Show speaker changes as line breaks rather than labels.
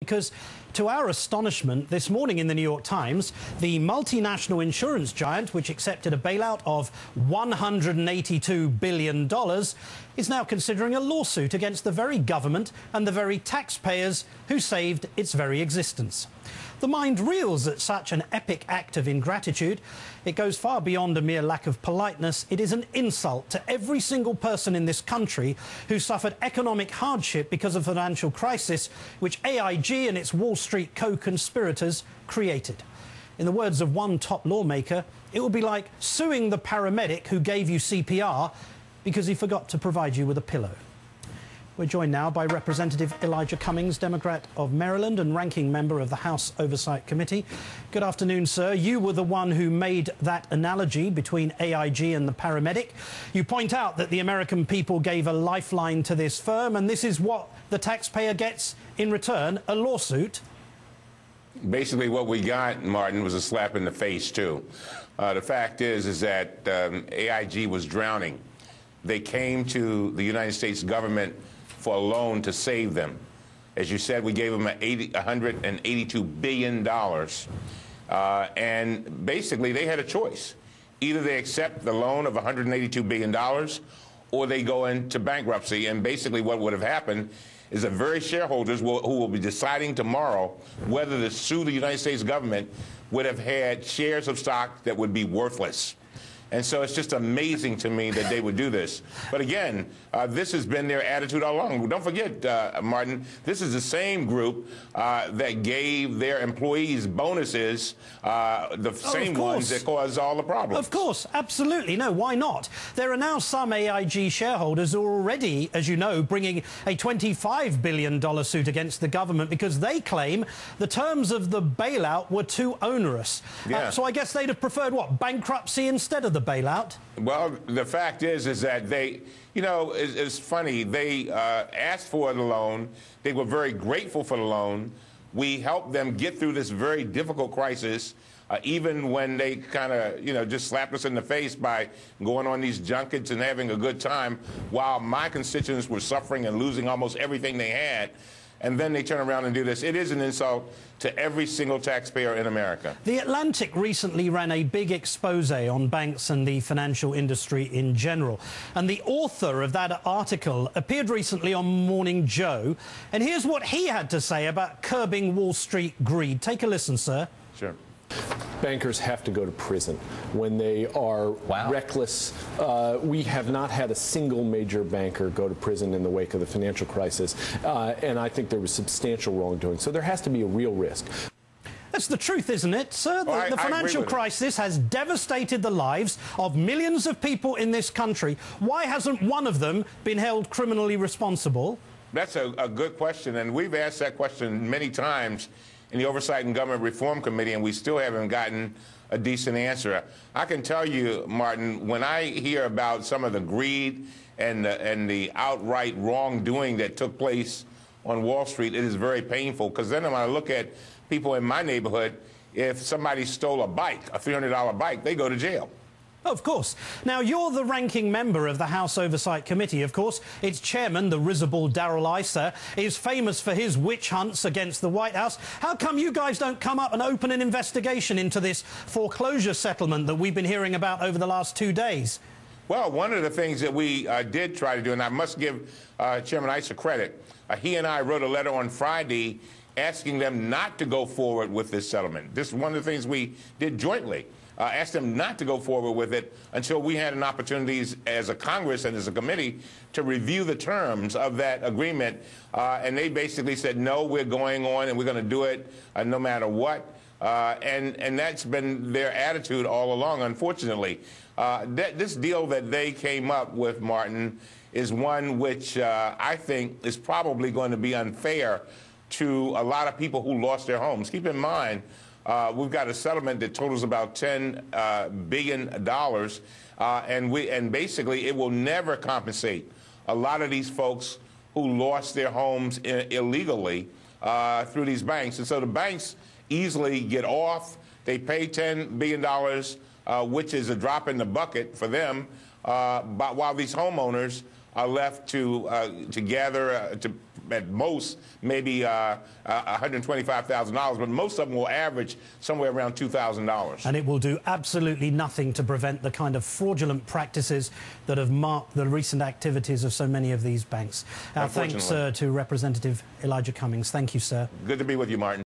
Because, to our astonishment, this morning in the New York Times, the multinational insurance giant, which accepted a bailout of $182 billion, is now considering a lawsuit against the very government and the very taxpayers who saved its very existence. The mind reels at such an epic act of ingratitude. It goes far beyond a mere lack of politeness. It is an insult to every single person in this country who suffered economic hardship because of the financial crisis which AIG and its Wall Street co-conspirators created. In the words of one top lawmaker, it would be like suing the paramedic who gave you CPR because he forgot to provide you with a pillow. We're joined now by Representative Elijah Cummings, Democrat of Maryland and ranking member of the House Oversight Committee. Good afternoon, sir. You were the one who made that analogy between AIG and the paramedic. You point out that the American people gave a lifeline to this firm, and this is what the taxpayer gets in return, a lawsuit.
Basically, what we got, Martin, was a slap in the face, too. The fact is that AIG was drowning. They came to the United States government for a loan to save them. As you said, we gave them $182 billion. And basically, they had a choice. Either they accept the loan of $182 billion or they go into bankruptcy. And basically what would have happened is the very shareholders who will be deciding tomorrow whether to sue the United States government would have had shares of stock that would be worthless. And so it's just amazing to me that they would do this. But again, this has been their attitude all along. Don't forget, Martin, this is the same group that gave their employees bonuses, the same ones that caused all the problems.
Of course, absolutely. No, why not? There are now some AIG shareholders who are already, as you know, bringing a $25 billion suit against the government because they claim the terms of the bailout were too onerous.
Yeah.
So I guess they'd have preferred, what, bankruptcy instead of the bailout?
Well, the fact is that they, you know, it's funny. They asked for the loan. They were very grateful for the loan. We helped them get through this very difficult crisis, even when they kind of, you know, just slapped us in the face by going on these junkets and having a good time while my constituents were suffering and losing almost everything they had. And then they turn around and do this. It is an insult to every single taxpayer in America. The
Atlantic recently ran a big expose on banks and the financial industry in general. And the author of that article appeared recently on Morning Joe. And here's what he had to say about curbing Wall Street greed. Take a listen, sir.
Sure.
Bankers have to go to prison when they are reckless. We have not had a single major banker go to prison in the wake of the financial crisis, and I think there was substantial wrongdoing. So there has to be a real risk.
That's the truth, isn't it, sir? The financial crisis has devastated the lives of millions of people in this country. Why hasn't one of them been held criminally responsible?
That's a good question, and we've asked that question many times in the Oversight and Government Reform Committee, and we still haven't gotten a decent answer. I can tell you, Martin, when I hear about some of the greed and the outright wrongdoing that took place on Wall Street, it is very painful, because then when I look at people in my neighborhood, if somebody stole a bike, a $300 bike, they go to jail.
Of course. Now, you're the ranking member of the House Oversight Committee, of course. Its chairman, the risible Darrell Issa, is famous for his witch hunts against the White House. How come you guys don't come up and open an investigation into this foreclosure settlement that we've been hearing about over the last 2 days?
Well, one of the things that we did try to do, and I must give Chairman Issa credit, he and I wrote a letter on Friday asking them not to go forward with this settlement. This is one of the things we did jointly. Asked them not to go forward with it until we had an opportunity as a Congress and as a committee to review the terms of that agreement. And they basically said, no, we're going on and we're going to do it no matter what. And that's been their attitude all along, unfortunately. This deal that they came up with, Martin, is one which I think is probably going to be unfair to a lot of people who lost their homes. Keep in mind, we've got a settlement that totals about $10 billion, and basically it will never compensate a lot of these folks who lost their homes illegally through these banks. And so the banks easily get off. They pay $10 billion, which is a drop in the bucket for them, but while these homeowners are left to gather, to at most maybe $125,000, but most of them will average somewhere around $2,000.
And it will do absolutely nothing to prevent the kind of fraudulent practices that have marked the recent activities of so many of these banks. Our thanks to Representative Elijah Cummings. Thank you, sir.
Good to be with you, Martin.